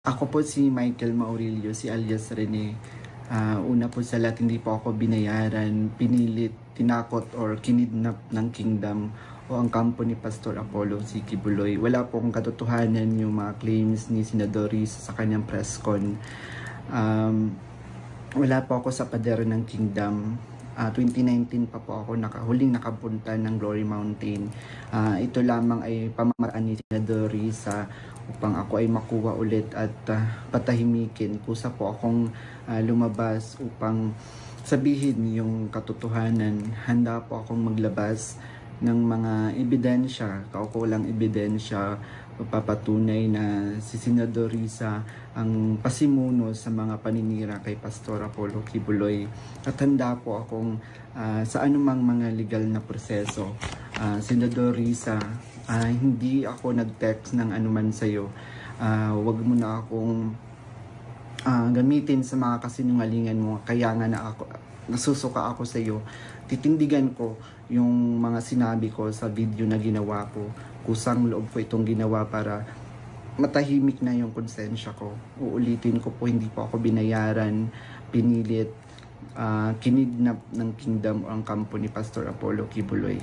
Ako po si Michael Maurilio, si alias Rene. Una po sa lahat, hindi po ako binayaran, pinilit, tinakot or kinidnap ng Kingdom o ang kampo ni Pastor Apollo C. Kibuloy. Wala po akong katotohanan yung mga claims ni Senador Risa sa kanyang press con. Wala po ako sa pader ng Kingdom. 2019 pa po ako huling nakapunta ng Glory Mountain. Ito lamang ay pamamaraan ni Senador Risa upang ako ay makuha ulit at patahimikin. Kusa po akong lumabas upang sabihin yung katotohanan. Handa po akong maglabas ng mga ebidensya, kaukulang ebidensya, papatunay na si Senador Risa ang pasimuno sa mga paninira kay Pastor Apollo Kibuloy. At handa po akong sa anumang mga legal na proseso. Senador Risa, hindi ako nag-text ng anuman sa'yo. Wag mo na akong gamitin sa mga kasinungalingan mo. Kaya nga nasusuka ako sa iyo. Titindigan ko yung mga sinabi ko sa video na ginawa ko. Kusang loob ko itong ginawa para matahimik na yung konsensya ko. Uulitin ko po, hindi po ako binayaran, pinilit, kinidnap ng Kingdom o ang kampo ni Pastor Apollo Kibuloy.